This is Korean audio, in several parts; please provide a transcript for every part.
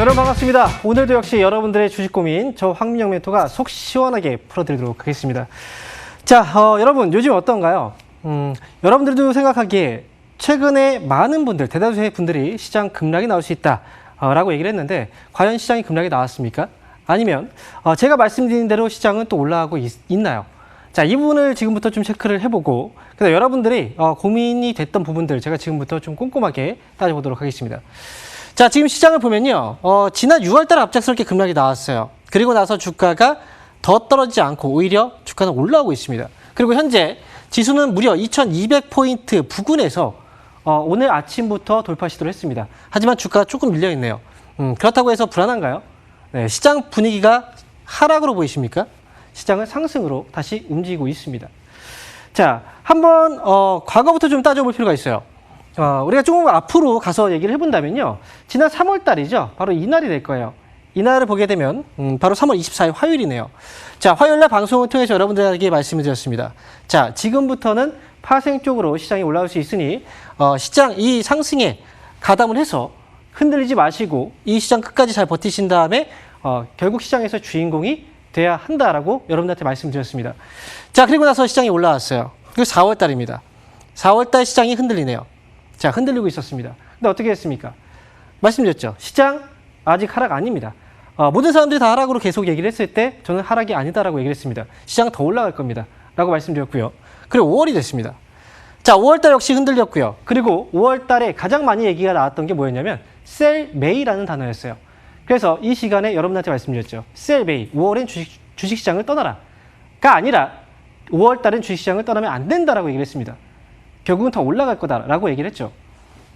여러분 반갑습니다. 오늘도 역시 여러분들의 주식 고민 저 황민영 멘토가 속 시원하게 풀어드리도록 하겠습니다. 자, 여러분 요즘 어떤가요? 여러분들도 생각하기에 최근에 많은 분들, 대다수의 분들이 시장 급락이 나올 수 있다 라고 얘기를 했는데 과연 시장이 급락이 나왔습니까? 아니면 제가 말씀드린 대로 시장은 또 올라가고 있나요? 자, 이 부분을 지금부터 좀 체크를 해보고 그다음 여러분들이 고민이 됐던 부분들 제가 지금부터 좀 꼼꼼하게 따져보도록 하겠습니다. 자, 지금 시장을 보면요. 지난 6월 달에 갑작스럽게 급락이 나왔어요. 그리고 나서 주가가 더 떨어지지 않고 오히려 주가는 올라오고 있습니다. 그리고 현재 지수는 무려 2200포인트 부근에서 오늘 아침부터 돌파 시도를 했습니다. 하지만 주가가 조금 밀려있네요. 그렇다고 해서 불안한가요? 네, 시장 분위기가 하락으로 보이십니까? 시장은 상승으로 다시 움직이고 있습니다. 자, 한번 과거부터 좀 따져볼 필요가 있어요. 우리가 조금 앞으로 가서 얘기를 해본다면요. 지난 3월 달이죠. 바로 이날이 될 거예요. 이날을 보게 되면 바로 3월 24일 화요일이네요. 자, 화요일날 방송을 통해서 여러분들에게 말씀을 드렸습니다. 자, 지금부터는 파생 쪽으로 시장이 올라올 수 있으니 시장 이 상승에 가담을 해서 흔들리지 마시고 이 시장 끝까지 잘 버티신 다음에 결국 시장에서 주인공이 돼야 한다라고 여러분들한테 말씀드렸습니다. 자, 그리고 나서 시장이 올라왔어요. 그리고 4월 달입니다. 4월 달 시장이 흔들리네요. 자, 흔들리고 있었습니다. 근데 어떻게 했습니까? 말씀드렸죠. 시장 아직 하락 아닙니다. 모든 사람들이 다 하락으로 계속 얘기를 했을 때 저는 하락이 아니다라고 얘기를 했습니다. 시장 더 올라갈 겁니다. 라고 말씀드렸고요. 그리고 5월이 됐습니다. 자, 5월 달 역시 흔들렸고요. 그리고 5월 달에 가장 많이 얘기가 나왔던 게 뭐였냐면 셀 메이라는 단어였어요. 그래서 이 시간에 여러분한테 말씀드렸죠. 셀 메이, 5월엔 주식시장을 떠나라가 아니라 5월 달엔 주식시장을 떠나면 안 된다라고 얘기를 했습니다. 결국은 더 올라갈 거다라고 얘기를 했죠.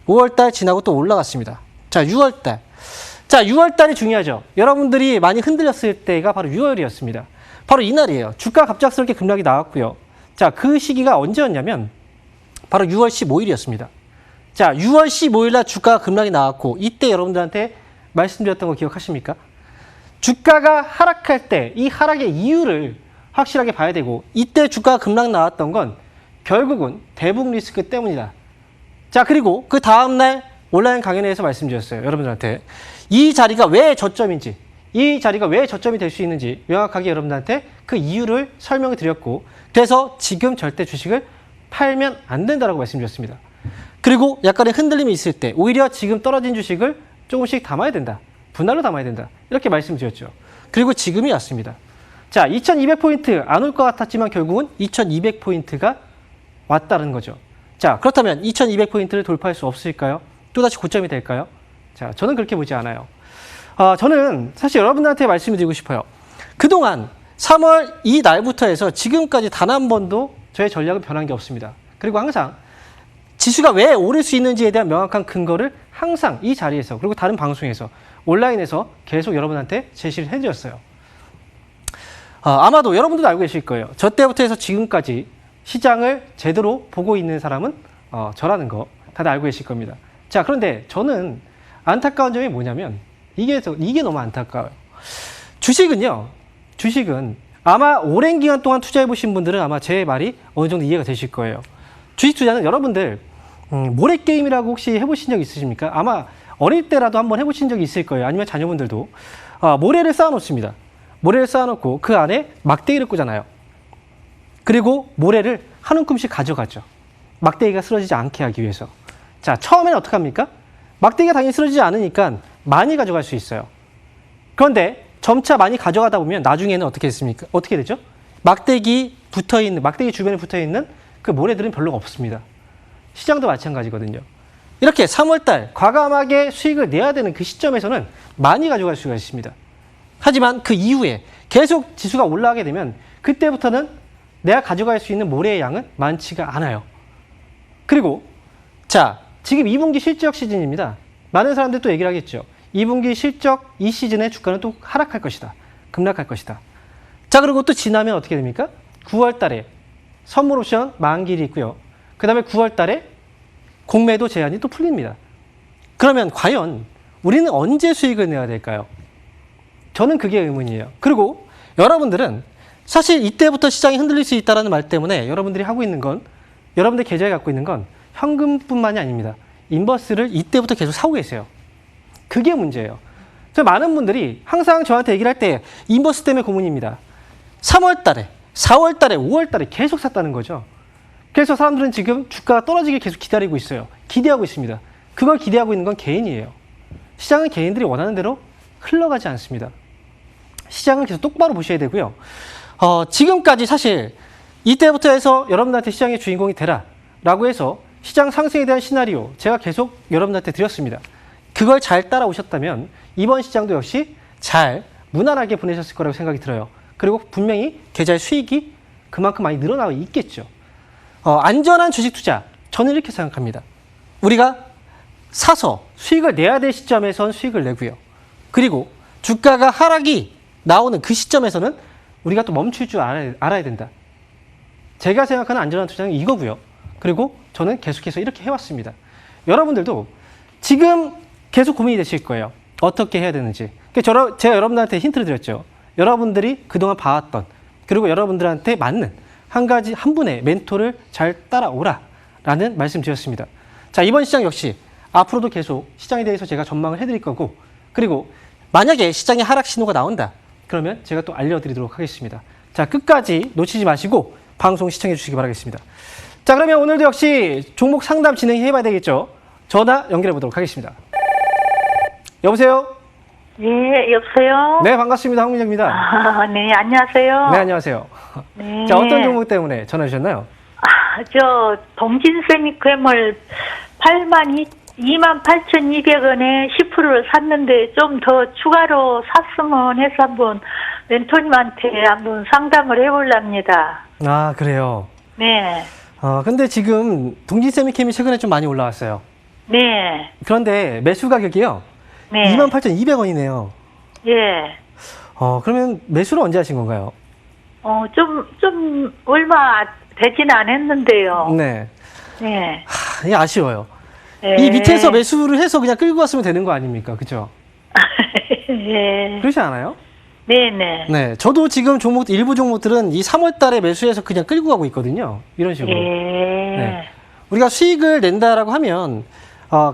5월 달 지나고 또 올라갔습니다. 자, 6월 달. 자, 6월 달이 중요하죠. 여러분들이 많이 흔들렸을 때가 바로 6월이었습니다. 바로 이날이에요. 주가 갑작스럽게 급락이 나왔고요. 자, 그 시기가 언제였냐면 바로 6월 15일이었습니다. 자, 6월 15일 날 주가가 급락이 나왔고 이때 여러분들한테 말씀드렸던 거 기억하십니까? 주가가 하락할 때 이 하락의 이유를 확실하게 봐야 되고 이때 주가가 급락 나왔던 건 결국은 대북 리스크 때문이다. 자, 그리고 그 다음날 온라인 강연회에서 말씀드렸어요. 여러분들한테 이 자리가 왜 저점인지 이 자리가 왜 저점이 될 수 있는지 명확하게 여러분들한테 그 이유를 설명을 드렸고 그래서 지금 절대 주식을 팔면 안 된다라고 말씀드렸습니다. 그리고 약간의 흔들림이 있을 때 오히려 지금 떨어진 주식을 조금씩 담아야 된다. 분할로 담아야 된다. 이렇게 말씀드렸죠. 그리고 지금이 왔습니다. 자, 2200포인트 안 올 것 같았지만 결국은 2200포인트가 왔다는 거죠. 자, 그렇다면 2200포인트를 돌파할 수 없을까요? 또다시 고점이 될까요? 자, 저는 그렇게 보지 않아요. 저는 사실 여러분들한테 말씀을 드리고 싶어요. 그동안 3월 이 날부터 해서 지금까지 단 한 번도 저의 전략은 변한 게 없습니다. 그리고 항상 지수가 왜 오를 수 있는지에 대한 명확한 근거를 항상 이 자리에서 그리고 다른 방송에서 온라인에서 계속 여러분한테 제시를 해드렸어요. 아마도 여러분들도 알고 계실 거예요. 저 때부터 해서 지금까지 시장을 제대로 보고 있는 사람은 저라는 거 다들 알고 계실 겁니다. 자, 그런데 저는 안타까운 점이 뭐냐면 이게 너무 안타까워요. 주식은 아마 오랜 기간 동안 투자해 보신 분들은 아마 제 말이 어느 정도 이해가 되실 거예요. 주식 투자는 여러분들 모래게임이라고 혹시 해보신 적 있으십니까? 아마 어릴 때라도 한번 해보신 적이 있을 거예요. 아니면 자녀분들도 모래를 쌓아놓습니다. 모래를 쌓아놓고 그 안에 막대기를 꽂잖아요. 그리고 모래를 한 움큼씩 가져가죠. 막대기가 쓰러지지 않게 하기 위해서. 자, 처음에는 어떻게 합니까? 막대기가 당연히 쓰러지지 않으니까 많이 가져갈 수 있어요. 그런데 점차 많이 가져가다 보면 나중에는 어떻게 되죠? 막대기 주변에 붙어있는 그 모래들은 별로 없습니다. 시장도 마찬가지거든요. 이렇게 3월달 과감하게 수익을 내야 되는 그 시점에서는 많이 가져갈 수가 있습니다. 하지만 그 이후에 계속 지수가 올라가게 되면 그때부터는 내가 가져갈 수 있는 모래의 양은 많지가 않아요. 그리고 자, 지금 2분기 실적 시즌입니다. 많은 사람들이 또 얘기를 하겠죠. 2분기 실적 이 시즌에 주가는 또 하락할 것이다. 급락할 것이다. 자, 그리고 또 지나면 어떻게 됩니까? 9월 달에 선물 옵션 만기일이 있고요. 그 다음에 9월 달에 공매도 제한이 또 풀립니다. 그러면 과연 우리는 언제 수익을 내야 될까요? 저는 그게 의문이에요. 그리고 여러분들은 사실 이때부터 시장이 흔들릴 수 있다는 말 때문에 여러분들이 하고 있는 건 여러분들 계좌에 갖고 있는 건 현금뿐만이 아닙니다. 인버스를 이때부터 계속 사고 계세요. 그게 문제예요. 저 많은 분들이 항상 저한테 얘기를 할 때 인버스 때문에 고민입니다. 3월 달에, 4월 달에, 5월 달에 계속 샀다는 거죠. 그래서 사람들은 지금 주가가 떨어지길 계속 기다리고 있어요. 기대하고 있습니다. 그걸 기대하고 있는 건 개인이에요. 시장은 개인들이 원하는 대로 흘러가지 않습니다. 시장을 계속 똑바로 보셔야 되고요. 지금까지 사실 이때부터 해서 여러분들한테 시장의 주인공이 되라 라고 해서 시장 상승에 대한 시나리오 제가 계속 여러분들한테 드렸습니다. 그걸 잘 따라오셨다면 이번 시장도 역시 잘 무난하게 보내셨을 거라고 생각이 들어요. 그리고 분명히 계좌의 수익이 그만큼 많이 늘어나고 있겠죠. 안전한 주식 투자, 저는 이렇게 생각합니다. 우리가 사서 수익을 내야 될 시점에선 수익을 내고요. 그리고 주가가 하락이 나오는 그 시점에서는 우리가 또 멈출 줄 알아야 된다. 제가 생각하는 안전한 투자는 이거고요. 그리고 저는 계속해서 이렇게 해왔습니다. 여러분들도 지금 계속 고민이 되실 거예요. 어떻게 해야 되는지. 제가 여러분들한테 힌트를 드렸죠. 여러분들이 그동안 봐왔던 그리고 여러분들한테 맞는 한 분의 멘토를 잘 따라오라 라는 말씀 드렸습니다. 자, 이번 시장 역시 앞으로도 계속 시장에 대해서 제가 전망을 해드릴 거고, 그리고 만약에 시장에 하락 신호가 나온다 그러면 제가 또 알려드리도록 하겠습니다. 자, 끝까지 놓치지 마시고 방송 시청해 주시기 바라겠습니다. 자, 그러면 오늘도 역시 종목 상담 진행해 봐야 되겠죠. 전화 연결해 보도록 하겠습니다. 여보세요? 네, 여보세요? 네, 반갑습니다. 황민정입니다. 네, 안녕하세요. 네, 안녕하세요. 네. 자, 어떤 종목 때문에 전화 주셨나요? 저 동진세미캠을 28,200원에 10%를 샀는데 좀 더 추가로 샀으면 해서 한번 멘토님한테 한번 상담을 해보렵니다. 아, 그래요? 네. 근데 지금 동진세미캠이 최근에 좀 많이 올라왔어요. 네. 그런데 매수 가격이요? 네. 28,200원이네요. 예. 그러면 매수를 언제 하신 건가요? 좀 얼마 되진 않았는데요. 네. 네. 이게 아쉬워요. 네. 이 밑에서 매수를 해서 그냥 끌고 왔으면 되는 거 아닙니까? 그죠? 예. 그렇지 않아요? 네네. 네. 저도 지금 일부 종목들은 이 3월 달에 매수해서 그냥 끌고 가고 있거든요. 이런 식으로. 예. 네. 우리가 수익을 낸다라고 하면,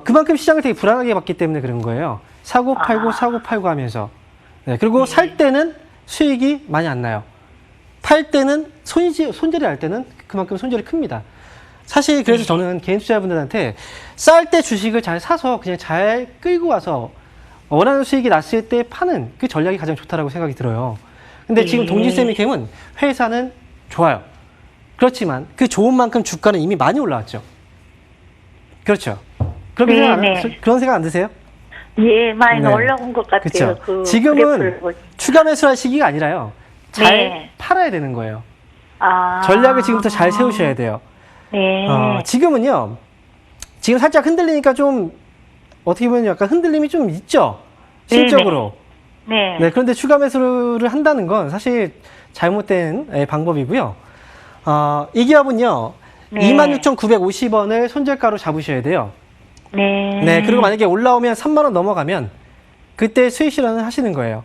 그만큼 시장을 되게 불안하게 봤기 때문에 그런 거예요. 사고 팔고 하면서. 네. 그리고 살 때는 수익이 많이 안 나요. 팔 때는 손절이 날 때는 그만큼 손절이 큽니다. 사실 그래서 저는 개인 투자자분들한테 쌀 때 주식을 잘 사서 그냥 잘 끌고 와서 원하는 수익이 났을 때 파는 그 전략이 가장 좋다라고 생각이 들어요. 근데 지금 동진세미캠은 회사는 좋아요. 그렇지만 그 좋은 만큼 주가는 이미 많이 올라왔죠. 그렇죠. 그런 생각 안 드세요? 예, 많이 네. 올라온 것 같아요. 그렇죠. 지금은 추가 매수할 시기가 아니라요. 잘 팔아야 되는 거예요. 전략을 지금부터 잘 세우셔야 돼요. 네. 지금은요. 지금 살짝 흔들리니까 좀 어떻게 보면 약간 흔들림이 좀 있죠. 실적으로. 네. 네. 그런데 추가 매수를 한다는 건 사실 잘못된 방법이고요. 이 기업은요. 네. 26,950원을 손절가로 잡으셔야 돼요. 네. 네. 그리고 만약에 올라오면 3만 원 넘어가면 그때 수익 실현을 하시는 거예요.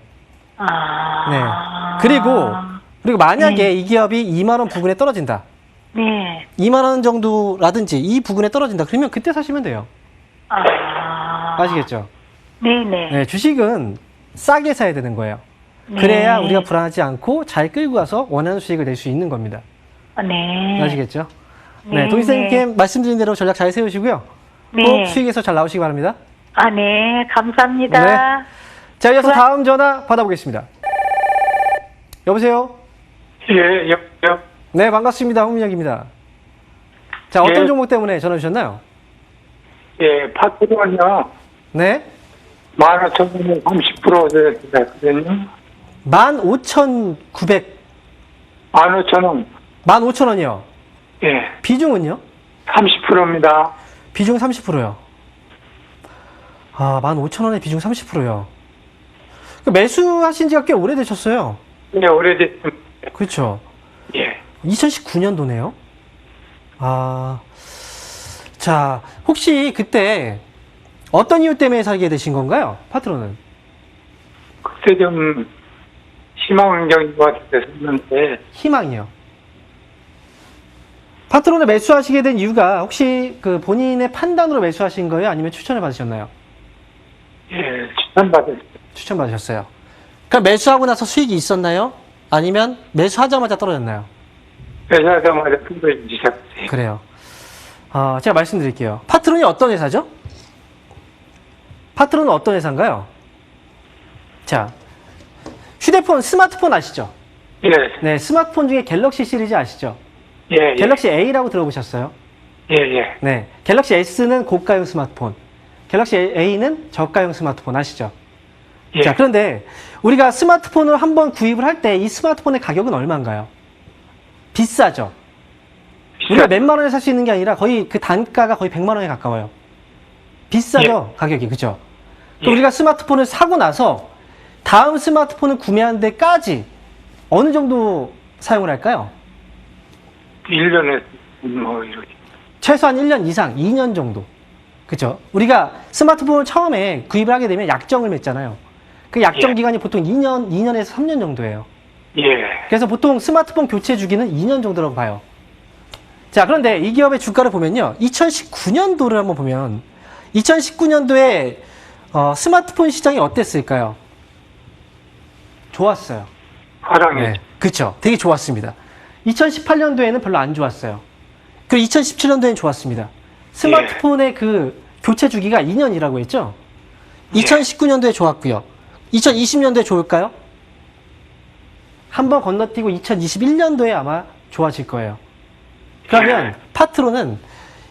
네. 그리고 만약에 이 기업이 2만 원 부근에 떨어진다. 네. 2만 원 정도라든지 이 부근에 떨어진다. 그러면 그때 사시면 돼요. 아시겠죠? 네네. 네, 주식은 싸게 사야 되는 거예요. 네. 그래야 우리가 불안하지 않고 잘 끌고 가서 원하는 수익을 낼 수 있는 겁니다. 네. 아시겠죠? 네, 동희쌤께 말씀드린 대로 전략 잘 세우시고요. 네. 꼭 수익에서 잘 나오시기 바랍니다. 네. 감사합니다. 네. 자, 이어서 다음 전화 받아보겠습니다. 여보세요? 예, 여보세요? 네, 반갑습니다. 홍민혁입니다. 자, 어떤 예. 종목 때문에 전화 주셨나요? 예, 파트론이요. 네. 15,000원에 30% 됐거든요. 15,900, 15,000원. 15,000원이요. 예, 비중은요? 30%입니다. 비중 30%요. 15,000원에 비중 30%요. 매수하신 지가 꽤 오래되셨어요. 예, 오래됐습니다. 그렇죠. 예. 2019년도네요. 자, 혹시 그때 어떤 이유 때문에 사게 되신 건가요? 파트너는? 그때 좀 희망적인 것 같았는데, 희망이요. 파트너를 매수하시게 된 이유가 혹시 그 본인의 판단으로 매수하신 거예요? 아니면 추천을 받으셨나요? 예, 추천받았어요. 추천받으셨어요. 그럼 매수하고 나서 수익이 있었나요? 아니면 매수하자마자 떨어졌나요? 회사자마자 떨어지기 시작했어요. 그래요. 제가 말씀드릴게요. 파트론이 어떤 회사죠? 파트론은 어떤 회사인가요? 자, 휴대폰, 스마트폰 아시죠? 예, 네, 스마트폰 중에 갤럭시 시리즈 아시죠? 예, 예. 갤럭시 A라고 들어보셨어요? 예, 예. 네, 갤럭시 S는 고가용 스마트폰, 갤럭시 A는 저가용 스마트폰 아시죠? 예. 자, 그런데 우리가 스마트폰을 한번 구입을 할 때 이 스마트폰의 가격은 얼마인가요? 비싸죠? 우리가 몇만 원에 살 수 있는 게 아니라 거의 그 단가가 거의 100만 원에 가까워요. 비싸죠? 가격이. 그죠? 또 예. 우리가 스마트폰을 사고 나서 다음 스마트폰을 구매하는 데까지 어느 정도 사용을 할까요? 1년에 뭐 이렇게. 최소한 1년 이상, 2년 정도. 그죠? 우리가 스마트폰을 처음에 구입을 하게 되면 약정을 맺잖아요. 그 약정 예. 기간이 보통 2년에서 3년 정도예요. 예. 그래서 보통 스마트폰 교체 주기는 2년 정도라고 봐요. 자, 그런데 이 기업의 주가를 보면요. 2019년도를 한번 보면 2019년도에 스마트폰 시장이 어땠을까요? 좋았어요. 화랑이. 그쵸. 되게 좋았습니다. 2018년도에는 별로 안 좋았어요. 그리고 2017년도에는 좋았습니다. 스마트폰의 그 교체 주기가 2년이라고 했죠? 2019년도에 좋았고요. 2020년도에 좋을까요? 한번 건너뛰고 2021년도에 아마 좋아질 거예요. 그러면 파트로는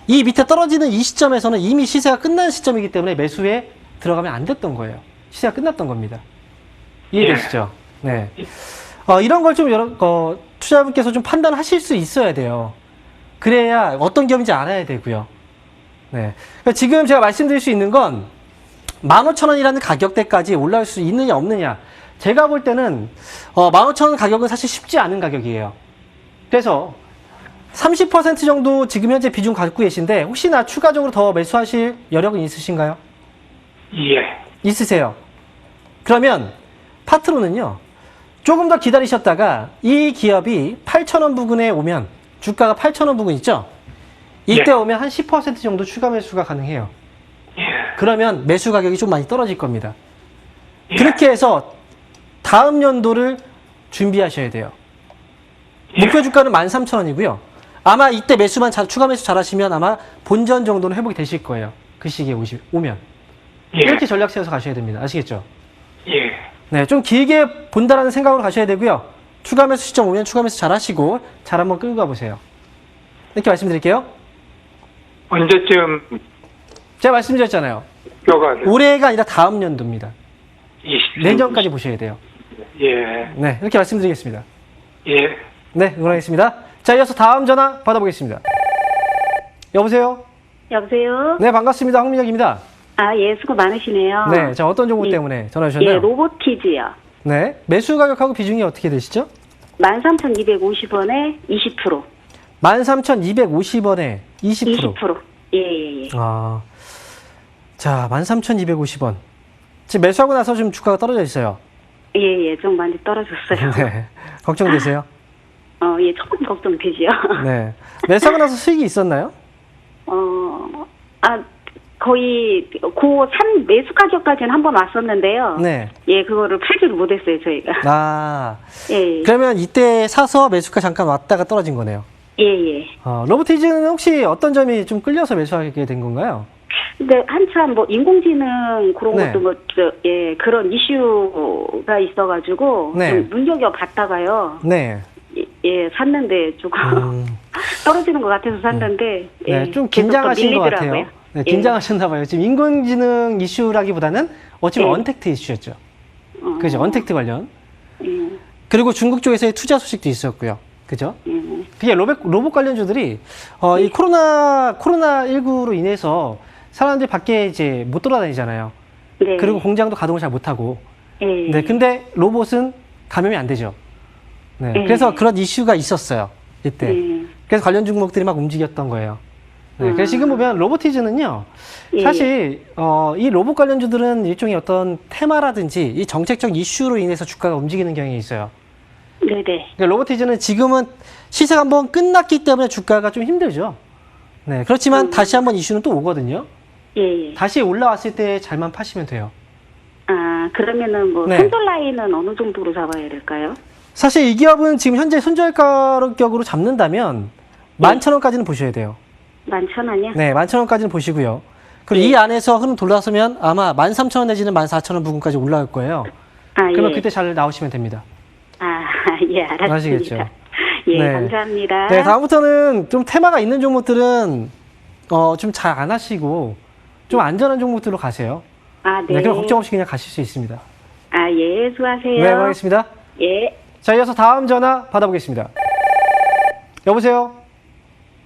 이 밑에 떨어지는 이 시점에서는 이미 시세가 끝난 시점이기 때문에 매수에 들어가면 안 됐던 거예요. 시세가 끝났던 겁니다. 이해되시죠? 네. 이런 걸 좀 투자자분께서 좀 판단하실 수 있어야 돼요. 그래야 어떤 기업인지 알아야 되고요. 네. 그러니까 지금 제가 말씀드릴 수 있는 건 15,000원이라는 가격대까지 올라올 수 있느냐 없느냐. 제가 볼 때는 15,000원 가격은 사실 쉽지 않은 가격이에요. 그래서 30% 정도 지금 현재 비중 갖고 계신데 혹시나 추가적으로 더 매수하실 여력은 있으신가요? 예. 있으세요. 그러면 파트로는요. 조금 더 기다리셨다가 이 기업이 8,000원 부근에 오면 주가가 8,000원 부근 있죠? 이때 예. 오면 한 10% 정도 추가 매수가 가능해요. 예. 그러면 매수 가격이 좀 많이 떨어질 겁니다. 예. 그렇게 해서 다음 연도를 준비하셔야 돼요. 예. 목표 주가는 13,000원이고요. 아마 이때 매수만 추가 매수 잘 하시면 아마 본전 정도는 회복이 되실 거예요. 그 시기에 오면. 예. 이렇게 전략 세워서 가셔야 됩니다. 아시겠죠? 예. 네, 좀 길게 본다라는 생각으로 가셔야 되고요. 추가 매수 시점 오면 추가 매수 잘 하시고 잘 한번 끌고 가보세요. 이렇게 말씀드릴게요. 언제쯤 제가 말씀드렸잖아요. 뼈가 올해가 아니라 다음 연도입니다. 20. 내년까지 보셔야 돼요. 예. 네, 이렇게 말씀드리겠습니다. 예. 네, 응원하겠습니다. 자, 이어서 다음 전화 받아보겠습니다. 여보세요? 여보세요? 네, 반갑습니다. 황민혁입니다. 아, 예, 수고 많으시네요. 네, 자, 어떤 정보 예. 때문에 전화 주셨나요? 예, 로보티즈요. 네, 매수 가격하고 비중이 어떻게 되시죠? 13,250원에 20%. 13,250원에 20%. 20%. 예, 예, 예. 자, 13,250원. 지금 매수하고 나서 좀 주가가 떨어져 있어요. 예, 예, 좀 많이 떨어졌어요. 네, 걱정되세요? 예, 조금 걱정되지요. 네, 매수하고 나서 수익이 있었나요? 거의 산 매수 가격까지는 한번 왔었는데요. 네. 예, 그거를 팔지를 못했어요, 저희가. 예. 그러면 이때 사서 매수가 잠깐 왔다가 떨어진 거네요. 예, 예. 로보티즈는 혹시 어떤 점이 좀 끌려서 매수하게 된 건가요? 근데 한참 인공지능 그런 네. 것도 그런 이슈가 있어가지고 네. 좀 눈여겨봤다가요. 네. 예, 샀는데 조금 떨어지는 것 같아서 샀는데 네, 좀 계속 더 긴장하신 것 같아요. 밀리더라고요. 네, 긴장하셨나 봐요. 지금 인공지능 이슈라기보다는 어찌보면 언택트 이슈였죠. 그죠? 언택트 관련. 예, 그리고 중국 쪽에서의 투자 소식도 있었고요. 그죠? 그게 로봇 관련주들이 이 코로나19로 인해서 사람들이 밖에 이제 못 돌아다니잖아요. 네. 그리고 공장도 가동을 잘 못하고. 예. 네, 근데 로봇은 감염이 안 되죠. 네, 그래서 그런 이슈가 있었어요. 이때. 그래서 관련 종목들이 막 움직였던 거예요. 네, 그래서 지금 보면 로보티즈는요, 사실 이 로봇 관련주들은 일종의 어떤 테마라든지 이 정책적 이슈로 인해서 주가가 움직이는 경향이 있어요. 네네. 그러니까 로보티즈는 지금은 시세가 한번 끝났기 때문에 주가가 좀 힘들죠. 네, 그렇지만 다시 한번 이슈는 또 오거든요. 예. 다시 올라왔을 때 잘만 파시면 돼요. 그러면은 뭐 네. 손절 라인은 어느 정도로 잡아야 될까요? 사실 이 기업은 지금 현재 손절 가격으로 잡는다면 11,000원까지는 보셔야 돼요. 11,000원이요? 네, 11,000원까지는 보시고요. 그리고 이 안에서 흐름 돌아서면 아마 13,000원 내지는 14,000원 부근까지 올라갈 거예요. 그러면 예. 그때 잘 나오시면 됩니다. 예, 알았습니다. 아시겠죠? 예, 네. 감사합니다. 네, 다음부터는 좀 테마가 있는 종목들은 좀 잘 안 하시고 좀 안전한 종목들로 가세요. 네. 네, 그럼 걱정 없이 그냥 가실 수 있습니다. 예, 수고하세요. 네, 고맙습니다. 예. 자, 이어서 다음 전화 받아보겠습니다. 여보세요?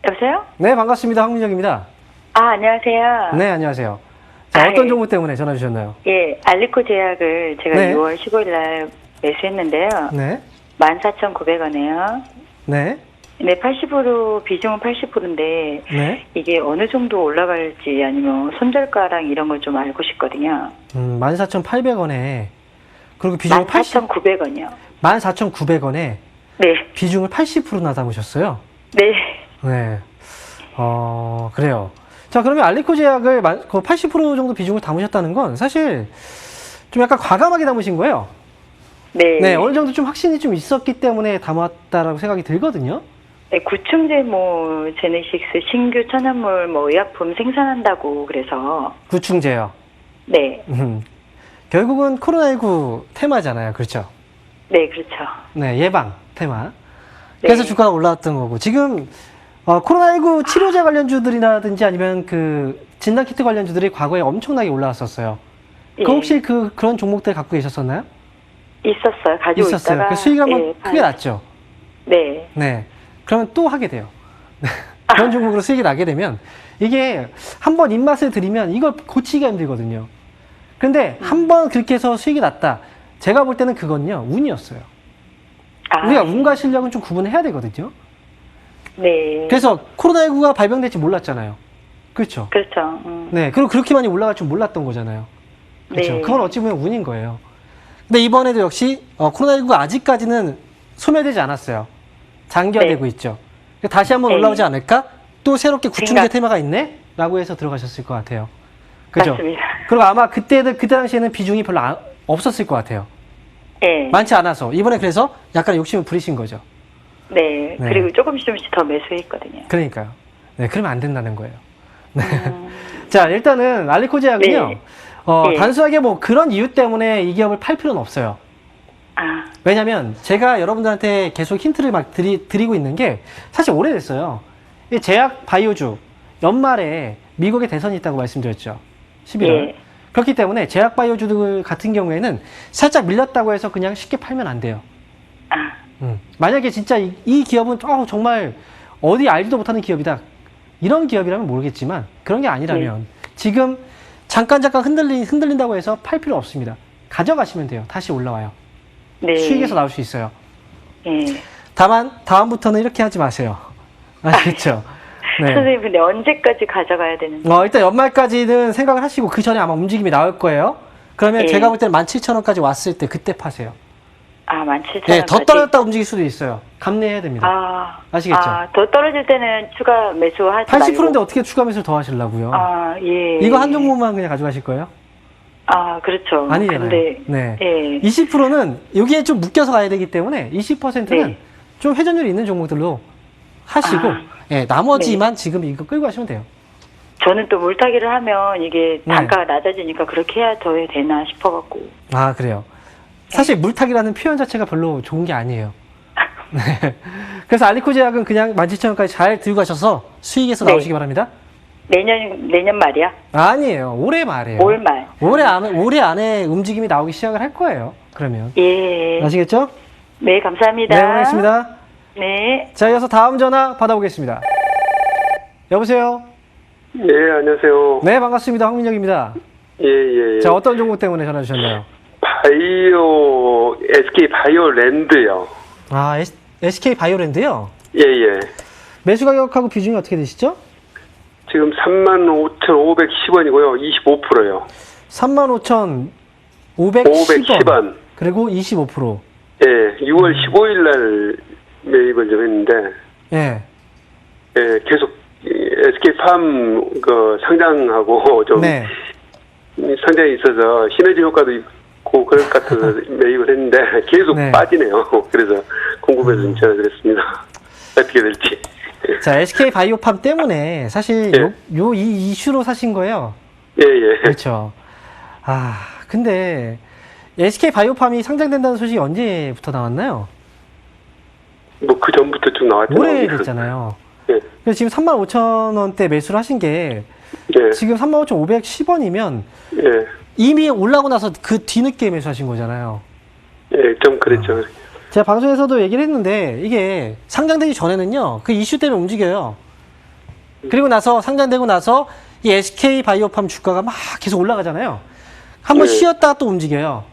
여보세요? 네, 반갑습니다. 황민혁입니다. 안녕하세요. 네, 안녕하세요. 자, 어떤 예. 종목 때문에 전화 주셨나요? 예, 알리코 제약을 제가 네. 6월 15일 날 매수했는데요. 네, 14,900원에요. 네, 네, 80% 비중은 80%인데 네. 이게 어느 정도 올라갈지 아니면 손절가랑 이런 걸 좀 알고 싶거든요. 14,800원에 그리고 비중을 14,900원이요. 14,900원에 네. 비중을 80%나 담으셨어요. 네. 네. 그래요. 자, 그러면 알리코 제약을 그 80% 정도 비중을 담으셨다는 건 사실 좀 약간 과감하게 담으신 거예요. 네. 네, 어느 정도 좀 확신이 좀 있었기 때문에 담았다라고 생각이 들거든요. 네, 구충제 뭐 제네식스 신규 천연물 뭐 의약품 생산한다고 그래서 구충제요. 네. 결국은 코로나19 테마잖아요. 그렇죠? 네, 그렇죠. 네, 예방 테마. 그래서 네. 주가가 올라왔던 거고 지금 코로나19 치료제 관련주들이라든지 아니면 그 진단키트 관련주들이 과거에 엄청나게 올라왔었어요. 예. 그 혹시 그런 종목들 갖고 계셨었나요? 있었어요. 가지고 있었어요. 있다가 그 수익이 한번 예, 크게 났죠. 네. 네. 그러면 또 하게 돼요. 그런 종목으로 수익이 나게 되면 이게 한번 입맛을 들이면 이걸 고치기가 힘들거든요. 근데 한번 그렇게 해서 수익이 났다. 제가 볼 때는 그건요, 운이었어요. 우리가 운과 실력은 좀 구분해야 되거든요. 네. 그래서 코로나19가 발병될지 몰랐잖아요. 그렇죠. 그렇죠. 네. 그리고 그렇게 많이 올라갈 줄 몰랐던 거잖아요. 그렇죠. 네. 그건 어찌 보면 운인 거예요. 근데 이번에도 역시 코로나19가 아직까지는 소멸되지 않았어요. 장기화되고 네. 있죠. 다시 한번 네. 올라오지 않을까? 또 새롭게 구충제 생각- 테마가 있네? 라고 해서 들어가셨을 것 같아요. 그죠? 맞습니다. 그리고 아마 그때 당시에는 비중이 별로 없었을 것 같아요. 네. 많지 않아서. 이번에 그래서 약간 욕심을 부리신 거죠. 네. 네. 그리고 조금씩 더 매수했거든요. 그러니까요. 네, 그러면 안 된다는 거예요. 네. 자, 일단은 알리코 제약은요. 네. 네. 단순하게 뭐 그런 이유 때문에 이 기업을 팔 필요는 없어요. 왜냐면 제가 여러분들한테 계속 힌트를 막 드리고 있는 게 사실 오래됐어요. 이 제약 바이오주 연말에 미국에 대선이 있다고 말씀드렸죠. 11월. 예. 그렇기 때문에 제약 바이오주들 같은 경우에는 살짝 밀렸다고 해서 그냥 쉽게 팔면 안 돼요. 만약에 진짜 이 기업은 정말 어디 알지도 못하는 기업이다. 이런 기업이라면 모르겠지만 그런 게 아니라면 지금 잠깐 흔들린다고 해서 팔 필요 없습니다. 가져가시면 돼요. 다시 올라와요. 네. 수익에서 나올 수 있어요. 네. 다만 다음부터는 이렇게 하지 마세요. 아시겠죠? 네. 선생님, 근데 언제까지 가져가야 되는지. 일단 연말까지는 생각을 하시고 그 전에 아마 움직임이 나올 거예요. 그러면 예. 제가 볼 때는 17,000원까지 왔을 때 그때 파세요. 17,000원까지. 네, 더 떨어졌다 움직일 수도 있어요. 감내해야 됩니다. 아시겠죠? 더 떨어질 때는 추가 매수하지 말고. 80%인데 어떻게 추가 매수를 더 하시려고요? 예. 이거 한 종목만 그냥 가져가실 거예요? 그렇죠. 아니잖아요. 근데, 네. 예. 20%는 여기에 좀 묶여서 가야 되기 때문에 20%는 네. 좀 회전율이 있는 종목들로 하시고 나머지만 지금 이거 끌고 가시면 돼요. 저는 또 물타기를 하면 이게 네. 단가가 낮아지니까 그렇게 해야 더 되나 싶어갖고. 그래요. 사실 물타기라는 표현 자체가 별로 좋은 게 아니에요. 네. 그래서 알리코 제약은 그냥 17,000원까지 잘 들고 가셔서 수익에서 네. 나오시기 바랍니다. 내년 말이야? 아니에요. 올해 말이에요. 올 말. 올해 안에 움직임이 나오기 시작을 할 거예요. 그러면. 예. 아시겠죠? 네, 감사합니다. 네, 고맙습니다. 네. 자, 이어서 다음 전화 받아보겠습니다. 여보세요? 예, 안녕하세요. 네, 반갑습니다. 황민혁입니다. 예. 자, 어떤 종목 때문에 전화 주셨나요? SK 바이오랜드요. SK 바이오랜드요? 예. 매수 가격하고 비중이 어떻게 되시죠? 지금 35,510원이고요. 25%요. 35,510원. 510원. 그리고 25%. 예, 6월 15일 날 매입을 좀 했는데, 예. 계속 SK팜 상장하고 좀 네. 상장이 있어서 시너지 효과도 있고 좋고 그럴 것 같아서 매입을 했는데 계속 네. 빠지네요. 그래서 궁금해서 좀 전화드렸습니다. 어떻게 될지. 자, SK 바이오팜 때문에 사실 예. 이 이슈로 사신 거예요. 예, 예. 그렇죠. 아, 근데 SK 바이오팜이 상장된다는 소식이 언제부터 나왔나요? 뭐 그 전부터 쭉 나왔죠. 오래됐잖아요. 예. 그래서 지금 35,000원대 매수를 하신 게 예. 지금 35,510원이면 예. 이미 올라오고 나서 그 뒤늦게 매수하신 거잖아요. 예, 좀 그랬죠. 제가 방송에서도 얘기를 했는데 이게 상장되기 전에는요, 그 이슈 때문에 움직여요. 그리고 나서 상장되고 나서 이 SK 바이오팜 주가가 막 계속 올라가잖아요. 한번 네. 쉬었다가 또 움직여요.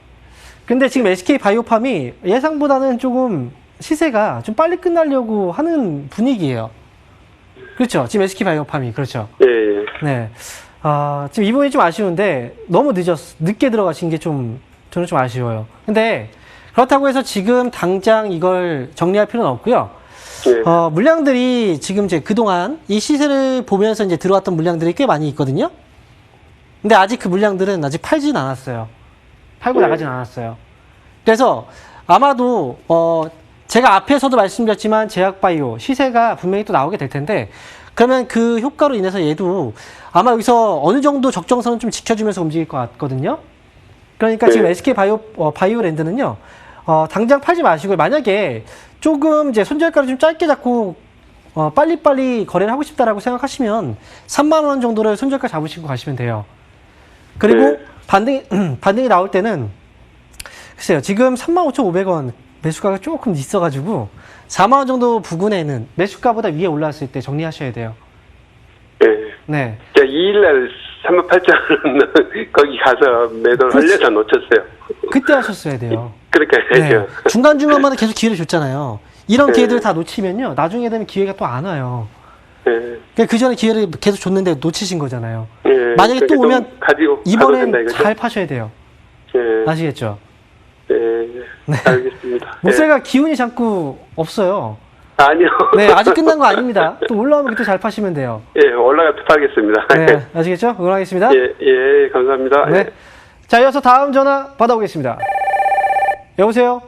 근데 지금 SK 바이오팜이 예상보다는 조금 시세가 좀 빨리 끝나려고 하는 분위기예요. 그렇죠. 지금 SK 바이오팜이 그렇죠. 예, 예. 네. 지금 이 부분이 좀 아쉬운데 너무 늦게 들어가신 게 좀 저는 좀 아쉬워요. 근데 그렇다고 해서 지금 당장 이걸 정리할 필요는 없고요. 예. 물량들이 지금 이제 그동안 이 시세를 보면서 이제 들어왔던 물량들이 꽤 많이 있거든요. 근데 아직 그 물량들은 아직 팔진 않았어요. 팔고 네. 나가진 않았어요. 그래서 아마도 제가 앞에서도 말씀드렸지만 제약바이오 시세가 분명히 또 나오게 될 텐데 그러면 그 효과로 인해서 얘도 아마 여기서 어느 정도 적정선은 좀 지켜주면서 움직일 것 같거든요. 그러니까 네. 지금 SK 바이오랜드는요, 당장 팔지 마시고 만약에 조금 이제 손절가를 좀 짧게 잡고 빨리빨리 거래를 하고 싶다라고 생각하시면 3만 원 정도를 손절가 잡으시고 가시면 돼요. 그리고 네. 반등이 나올 때는 글쎄요, 지금 35,500원 매수가가 조금 있어가지고 4만 원 정도 부근에는 매수가보다 위에 올라왔을 때 정리하셔야 돼요. 예. 네. 제가 2일날 38,000원 거기 가서 매도를 그렇지. 하려다 놓쳤어요. 그때 하셨어야 돼요. 그러니까 네. 해야죠. 중간중간마다 계속 기회를 줬잖아요. 이런 네. 기회들을 다 놓치면요, 나중에 되면 기회가 또 안 와요. 예. 그러니까 그 전에 기회를 계속 줬는데 놓치신 거잖아요. 예. 만약에 또 그러니까 오면 좀 가지고 가도 된다 이번엔 이거죠? 잘 파셔야 돼요. 예. 아시겠죠? 예. 알겠습니다. 모세가 기운이 자꾸 없어요. 아니요. 네, 아직 끝난 거 아닙니다. 또 올라오면 그때 잘 파시면 돼요. 예, 올라가 파겠습니다. 네, 아시겠죠? 응원하겠습니다. 예, 예, 감사합니다. 네. 자, 이어서 다음 전화 받아보겠습니다. 여보세요?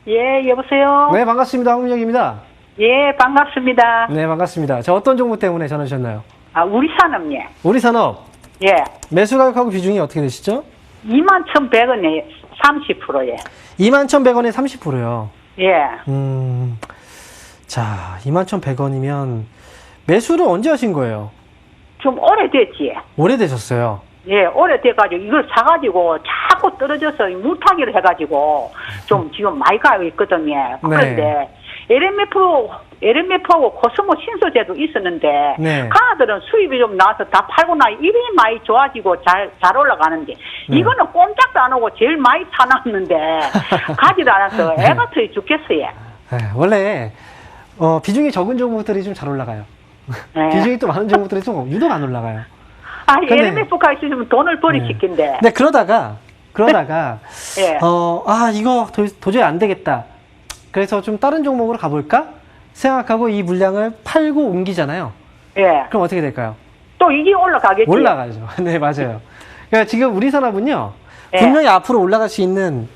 예, 여보세요? 네, 반갑습니다. 황민혁입니다. 예, 반갑습니다. 네, 반갑습니다. 자, 어떤 종목 때문에 전화 주셨나요? 우리 산업예. 우리 산업, 예. 매수 가격하고 비중이 어떻게 되시죠? 21,100원에 30%예. 21,100원에 30%요. 예. 자, 21,100원이면 매수를 언제 하신 거예요? 좀 오래됐지. 오래되셨어요. 예, 오래돼가지고 이걸 사가지고 자꾸 떨어져서 물타기를 해가지고 좀 지금 많이 가고 있거든요. 그런데 LMF하고 코스모 신소재도 있었는데 네. 가들은 수입이 좀 나와서 다 팔고 나 일이 많이 좋아지고 잘 올라가는데 이거는 꼼짝도 안 하고 제일 많이 사놨는데 가지도 않아서 애가 터져 죽겠어요. 네, 원래 비중이 적은 종목들이 좀 잘 올라가요. 네. 비중이 또 많은 종목들이 좀 유독 안 올라가요. 근데- LMF가 있으면 돈을 버리시킨데. 근데 그러다가 예. 이거 도저히 안 되겠다. 그래서 좀 다른 종목으로 가볼까 생각하고 이 물량을 팔고 옮기잖아요. 예. 그럼 어떻게 될까요? 또 이게 올라가겠지. 올라가죠. 네, 맞아요. 그러니까 지금 우리 산업은요, 예. 분명히 앞으로 올라갈 수 있는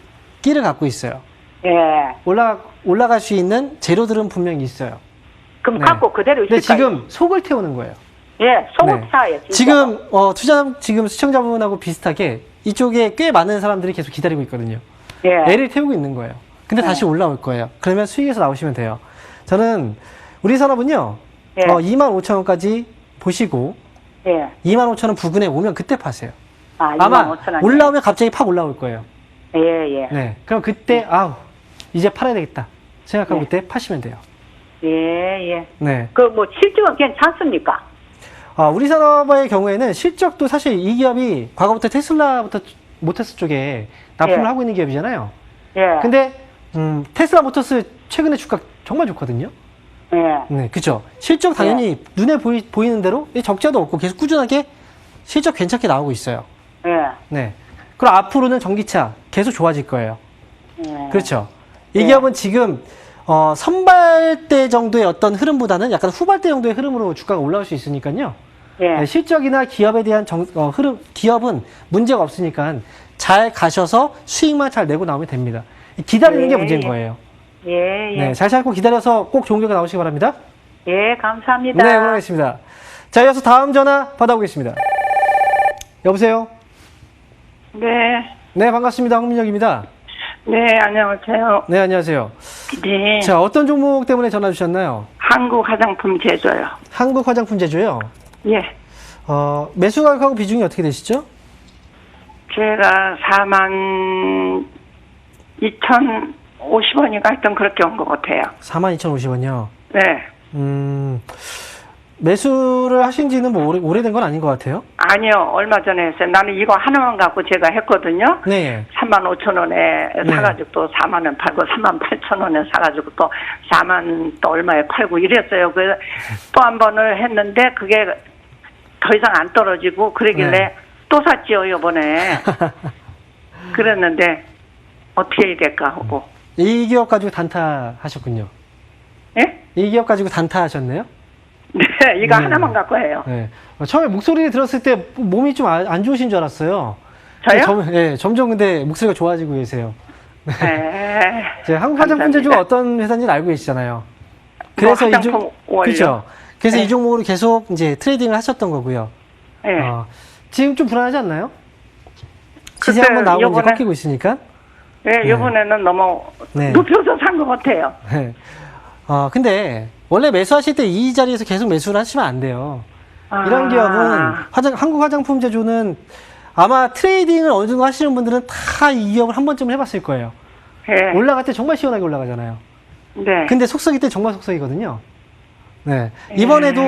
끼를 갖고 있어요. 예. 올라갈 수 있는 재료들은 분명히 있어요. 그럼 네. 갖고 그대로 근데 있을까요? 지금 속을 태우는 거예요. 예, 속을 네. 사요. 진짜. 지금 지금 시청자분하고 비슷하게 이쪽에 꽤 많은 사람들이 계속 기다리고 있거든요. 예. 애를 태우고 있는 거예요. 근데 다시 올라올 거예요. 그러면 수익에서 나오시면 돼요. 저는 우리 산업은요, 예. 25,000원까지 보시고 예. 25,000원 부근에 오면 그때 파세요. 아, 아마 25,000원. 올라오면 갑자기 팍 올라올 거예요. 예, 예. 네. 그럼 그때 이제 팔아야 되겠다 생각하고 네. 그때 파시면 돼요. 예, 예. 네. 그 뭐 실적은 괜찮습니까? 우리 산업의 경우에는 실적도 사실 이 기업이 과거부터 테슬라부터 모터스 쪽에 납품을 예. 하고 있는 기업이잖아요. 예. 근데 테슬라 모터스 최근에 주가 정말 좋거든요. 예. 네, 그렇죠. 실적 당연히 눈에 보이는 대로 적자도 없고 계속 꾸준하게 실적 괜찮게 나오고 있어요. 예. 네. 그럼 앞으로는 전기차 계속 좋아질 거예요. 예. 그렇죠. 이 네. 기업은 지금 선발대 정도의 어떤 흐름보다는 약간 후발대 정도의 흐름으로 주가가 올라올 수 있으니까요. 예. 네, 실적이나 기업에 대한 흐름, 기업은 문제가 없으니까 잘 가셔서 수익만 잘 내고 나오면 됩니다. 기다리는 게 예, 문제인 예. 거예요. 예, 예. 네, 잘 참고 기다려서 꼭 좋은 결과 나오시기 바랍니다. 예, 감사합니다. 네, 응원하겠습니다. 자, 이어서 다음 전화 받아보겠습니다. 여보세요? 네, 네, 반갑습니다. 황민혁입니다. 네, 안녕하세요. 네, 안녕하세요. 네, 자, 어떤 종목 때문에 전화 주셨나요? 한국 화장품 제조요. 한국 화장품 제조요. 예, 매수 가격하고 비중이 어떻게 되시죠? 제가 42,050원인가 하여튼 그렇게 온 것 같아요. 42,050원이요. 네, 매수를 하신 지는 뭐 오래된 건 아닌 것 같아요? 아니요, 얼마 전에 했어요. 나는 이거 하나만 갖고 제가 했거든요. 네. 35,000원에 사가지고 또 4만 원 팔고 38,000원에 사가지고 또 4만 또 얼마에 팔고 이랬어요. 그래서 또 한 번을 했는데 그게 더 이상 안 떨어지고 그러길래 네. 또 샀지요, 요번에. 그랬는데 어떻게 해야 될까 하고. 이 기업 가지고 단타하셨군요. 예? 이 기업 가지고 단타하셨네요? 네, 이거 네. 하나만 갖고 해요. 네. 처음에 목소리를 들었을 때 몸이 좀 안 좋으신 줄 알았어요. 저요? 네, 점점 근데 목소리가 좋아지고 계세요. 네. 이제 한국 화장품 제조가 감사합니다. 어떤 회사인지 알고 계시잖아요. 뭐 그래서 화장품 원료. 그렇죠. 그래서 네. 이 종목으로 계속 이제 트레이딩을 하셨던 거고요. 네. 지금 좀 불안하지 않나요? 시세 그때 한번 나오고 이제 요번에- 꺾이고 있으니까. 네, 이번에는 너무 네. 높여서 산 것 같아요. 네. 근데 원래 매수하실 때 이 자리에서 계속 매수를 하시면 안 돼요. 이런 기업은 한국 화장품 제조는 아마 트레이딩을 어느 정도 하시는 분들은 다 이 기업을 한 번쯤 해봤을 거예요. 네. 올라갈 때 정말 시원하게 올라가잖아요. 네. 근데 속썩일 때 정말 속썩이거든요. 네. 이번에도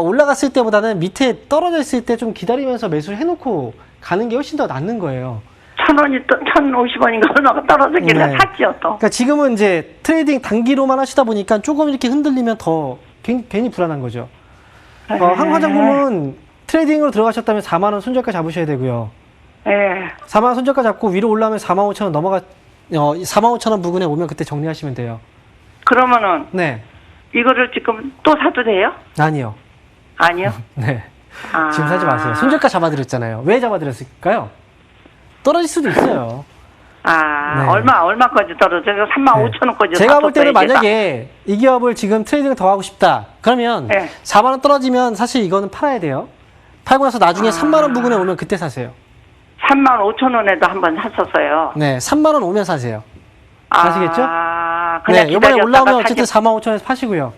올라갔을 때보다는 밑에 떨어져 있을 때 좀 기다리면서 매수를 해놓고 가는 게 훨씬 더 낫는 거예요. 1,000원이 또 1,050원인가 얼마가 떨어졌길래 네. 샀지요 또. 그러니까 지금은 이제 트레이딩 단기로만 하시다 보니까 조금 이렇게 흔들리면 더 괜히 불안한 거죠. 한국 화장품은 트레이딩으로 들어가셨다면 4만 원 손절가 잡으셔야 되고요. 네. 4만 원 손절가 잡고 위로 올라오면 4만 5천 원 4만 5천 원 부근에 오면 그때 정리하시면 돼요. 그러면은 네. 이거를 지금 또 사도 돼요? 아니요. 아니요. 네. 아. 지금 사지 마세요. 손절가 잡아드렸잖아요. 왜 잡아드렸을까요? 떨어질 수도 있어요. 아, 네. 얼마까지 떨어져요? 35,000원까지 제가 볼 때는 만약에 이 기업을 지금 트레이딩을 더 하고 싶다. 그러면 네. 4만 원 떨어지면 사실 이거는 팔아야 돼요. 팔고 나서 나중에 3만 원 부근에 오면 그때 사세요. 35,000원에도 한번 샀었어요. 네, 3만 원 오면 사세요. 아시겠죠? 그냥 네, 이번에 기다렸다가 올라오면 어쨌든 4만 5천 원에서 파시고요.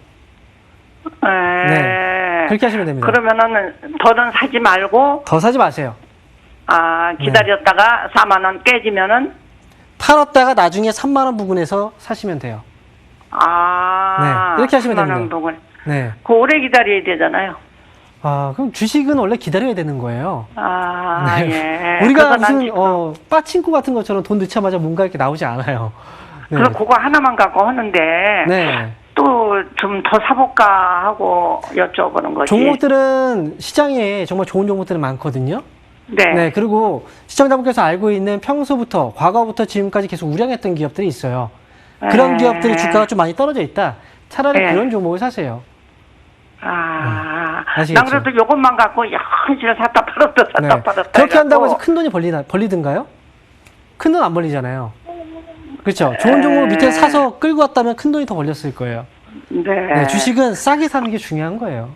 네. 그렇게 하시면 됩니다. 그러면은 더는 사지 말고 더 사지 마세요. 기다렸다가 4만 원 깨지면은 팔았다가 나중에 3만 원 부근에서 사시면 돼요. 네, 이렇게 하시면 3만 원 됩니다. 부근. 네. 그 오래 기다려야 되잖아요. 그럼 주식은 원래 기다려야 되는 거예요. 예. 우리가 그거 난 무슨 지금- 빠친코 같은 것처럼 돈 넣자마자 뭔가 이렇게 나오지 않아요. 네. 그럼 그거 하나만 갖고 하는데 네. 또 좀 더 사볼까 하고 여쭤보는 거지. 종목들은 시장에 정말 좋은 종목들은 많거든요. 네. 그리고 시청자분께서 알고 있는 평소부터 과거부터 지금까지 계속 우량했던 기업들이 있어요. 그런 기업들이 주가가 좀 많이 떨어져 있다. 차라리 네. 그런 종목을 사세요. 아시겠죠? 난 그래도 이것만 갖고 현실 샀다 팔았다 샀다 네. 팔았다 그렇게 한다고 해서 해갖고. 큰 돈이 벌리든가요? 큰 돈 안 벌리잖아요. 그렇죠. 좋은 종목을 밑에 사서 끌고 왔다면 큰 돈이 더 벌렸을 거예요. 네. 주식은 싸게 사는 게 중요한 거예요.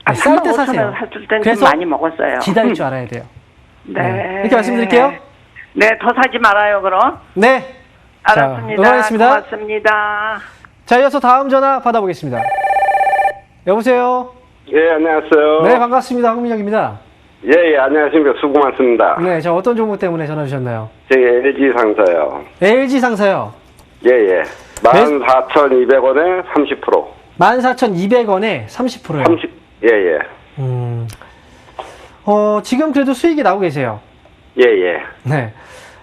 아, 쌀 때 사세요. 35,000원 샀을 때는 좀 그래서 많이 먹었어요. 기다릴 줄 알아야 돼요. 네. 이렇게 말씀드릴게요. 네, 더 사지 말아요, 그럼. 네. 알았습니다. 응원하겠습니다. 고맙습니다. 자, 이어서 다음 전화 받아보겠습니다. 여보세요? 예, 안녕하세요. 네, 반갑습니다. 황민혁입니다. 예, 안녕하십니까. 수고 많습니다. 네, 자, 어떤 종목 때문에 전화 주셨나요? 제 LG 상사요. LG 상사요. 예. 14,200원에 30%. 14,200원에 30%요. 30, 예. 지금 그래도 수익이 나오고 계세요. 예. 네.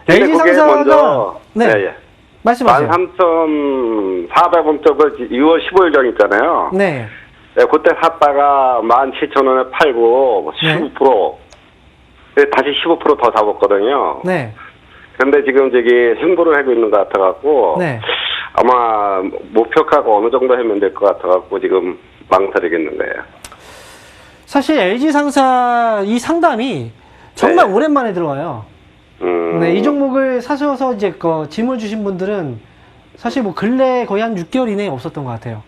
근데 LG 그게 상사가 먼저, 네. 예. 말씀하세요. 13,400원 쪽을 2월 15일 전 있잖아요. 네. 네, 그때 샀다가 17,000원에 팔고 15%. 다시 15% 더 사봤거든요. 네. 근데 지금 승부를 하고 있는 것 같아갖고. 네. 아마 목표가가 어느 정도 하면 될 것 같아갖고 지금 망설이겠는 거예요. 사실 LG 상사 이 상담이 정말 네. 오랜만에 들어와요. 네, 이 종목을 사셔서 이제 그 질문 주신 분들은 사실 뭐 근래 거의 한 6개월 이내에 없었던 것 같아요.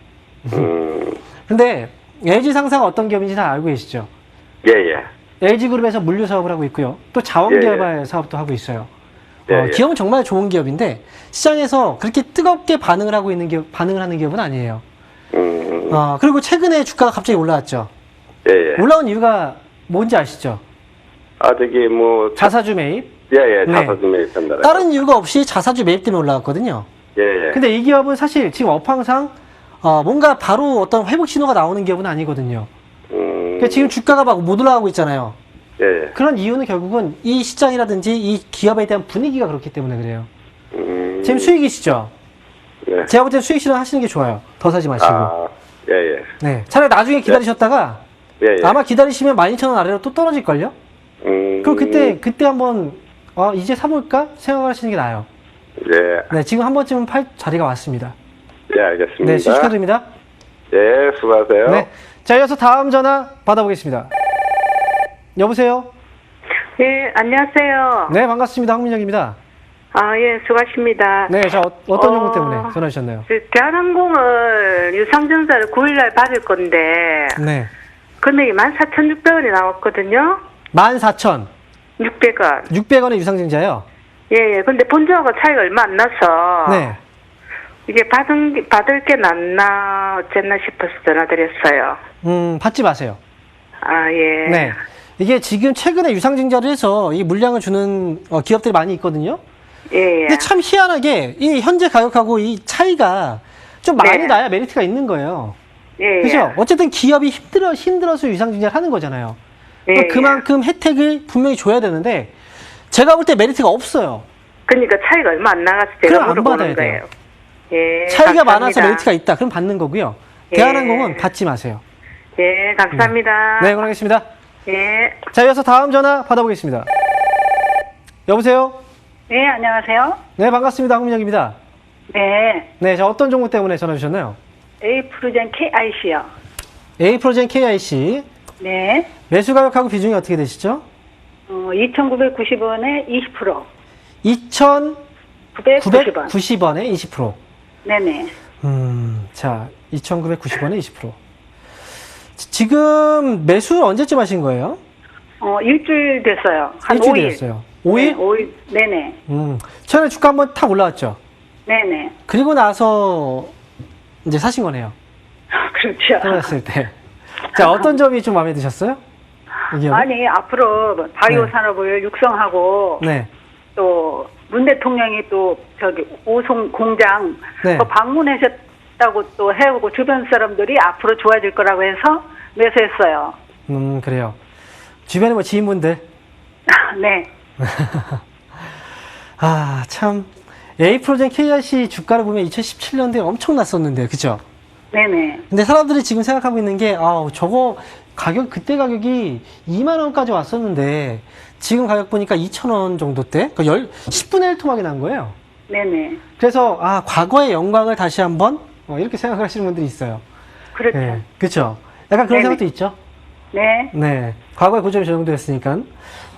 근데 LG상사가 어떤 기업인지 다 알고 계시죠? 예, 예. LG그룹에서 물류 사업을 하고 있고요. 또 자원개발 사업도 하고 있어요. 기업은 정말 좋은 기업인데 시장에서 그렇게 뜨겁게 반응을 하는 기업은 아니에요. 그리고 최근에 주가가 갑자기 올라왔죠. 예, 예. 올라온 이유가 뭔지 아시죠? 저기 뭐 자사주 매입. 예, 예. 네. 자사주 매입한다. 다른 이유가 없이 자사주 매입 때문에 올라왔거든요. 예, 예. 근데 이 기업은 사실 지금 업황상 뭔가 바로 어떤 회복 신호가 나오는 기업은 아니거든요. 그러니까 지금 주가가 막 못 올라가고 있잖아요. 예, 예. 그런 이유는 결국은 이 시장이라든지 이 기업에 대한 분위기가 그렇기 때문에 그래요. 지금 수익이시죠? 네. 제가 볼 때 수익 실현하시는 게 좋아요. 더 사지 마시고. 예, 예. 네. 차라리 나중에 기다리셨다가 예, 예. 아마 기다리시면 12,000원 아래로 또 떨어질걸요? 그럼 그때 한번 이제 사볼까 생각하시는 게 나아요. 예. 네, 지금 한 번쯤은 팔 자리가 왔습니다. 예, 알겠습니다. 네, 수익 축하드립니다. 예, 수고하세요. 네. 자, 이어서 다음 전화 받아보겠습니다. 여보세요? 예, 안녕하세요. 네, 반갑습니다. 황민영입니다. 예, 수고하십니다. 네, 자, 어떤 종목 때문에 전화 주셨나요? 대한항공을 유상증자를 9일날 받을 건데, 네. 금액이 14,600원이 나왔거든요. 14,600원. 600원. 600원의 유상증자요? 예, 근데 본주하고 차이가 얼마 안 나서, 네. 이게 받을 게 낫나, 어쨌나 싶어서 전화드렸어요. 받지 마세요. 예. 네. 이게 지금 최근에 유상증자를 해서 이 물량을 주는 기업들이 많이 있거든요. 예. 근데 참 희한하게 이 현재 가격하고 이 차이가 좀 많이 네. 나야 메리트가 있는 거예요. 예. 그렇죠? 어쨌든 기업이 힘들어서 유상증자를 하는 거잖아요. 예. 그만큼 혜택을 분명히 줘야 되는데 제가 볼 때 메리트가 없어요. 그러니까 차이가 얼마 안 나가서 제가 그럼 안 물어보는 받아야 돼요. 거예요. 예. 차이가 감사합니다. 많아서 메리트가 있다. 그럼 받는 거고요. 예. 대한항공은 받지 마세요. 예, 감사합니다. 네, 그러겠습니다. 예. 자, 이어서 다음 전화 받아보겠습니다. 여보세요? 네, 안녕하세요. 네, 반갑습니다. 황민혁입니다. 네, 네, 자, 어떤 종목 때문에 전화 주셨나요? 에이프로젠 KIC요. A프로젠 KIC. 네, 매수 가격하고 비중이 어떻게 되시죠? 2,990원에 20%. 2,990원에 990원. 20%. 네네. 자, 2,990원에 20%. 지금 매수 언제쯤 하신 거예요? 일주일 됐어요. 한 일주일 5일. 됐어요. 5일? 네, 5일. 네네. 처음에 주가 한번 탁 올라왔죠? 네네. 그리고 나서 이제 사신 거네요. 그렇죠. 떨어졌을 때. 자, 어떤 점이 좀 마음에 드셨어요? 이 기업은? 아니, 앞으로 바이오 네. 산업을 육성하고 네. 또 문 대통령이 또 오송 공장 네. 방문하셨다고 또 해오고 주변 사람들이 앞으로 좋아질 거라고 해서 매수했어요. 그래요. 주변에 뭐 지인분들. 네. 참. A프로젠 KIC 주가를 보면 2017년도에 엄청 났었는데요. 그죠? 네네. 근데 사람들이 지금 생각하고 있는 게, 저거 그때 가격이 2만원까지 왔었는데, 지금 가격 보니까 2,000원 정도 때, 10분의 1 토막이 난 거예요. 네네. 그래서, 과거의 영광을 다시 한번, 이렇게 생각을 하시는 분들이 있어요. 그렇죠. 네. 그쵸? 약간 그런 네네. 생각도 있죠? 네. 네. 과거의 고점이 저 정도였으니까.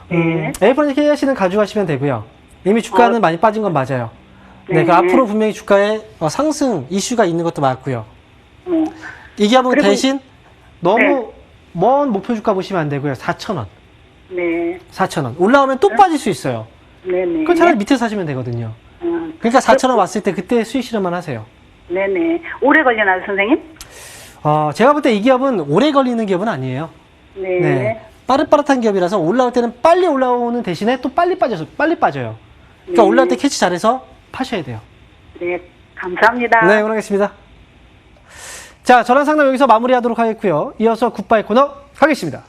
네. A프로젠 KIC는 가져가시면 되고요. 이미 주가는 많이 빠진 건 맞아요. 네. 네. 그 앞으로 분명히 주가에 상승 이슈가 있는 것도 맞고요. 이 기업은 그리고 대신 너무 네. 먼 목표 주가 보시면 안 되고요. 4,000원. 네. 4,000원. 올라오면 또 빠질 수 있어요. 네네. 그럼 차라리 밑에 사시면 되거든요. 그러니까 4,000원 왔을 때 그때 수익 실현만 하세요. 네네. 오래 걸려나요, 선생님? 제가 볼 때 이 기업은 오래 걸리는 기업은 아니에요. 네. 네. 빠릇빠릇한 기업이라서 올라올 때는 빨리 올라오는 대신에 또 빨리 빠져요. 그러니까 올라올 때 캐치 잘해서 파셔야 돼요. 네. 감사합니다. 네, 응원하겠습니다. 자, 전환 상담 여기서 마무리하도록 하겠고요. 이어서 굿바이 코너 가겠습니다.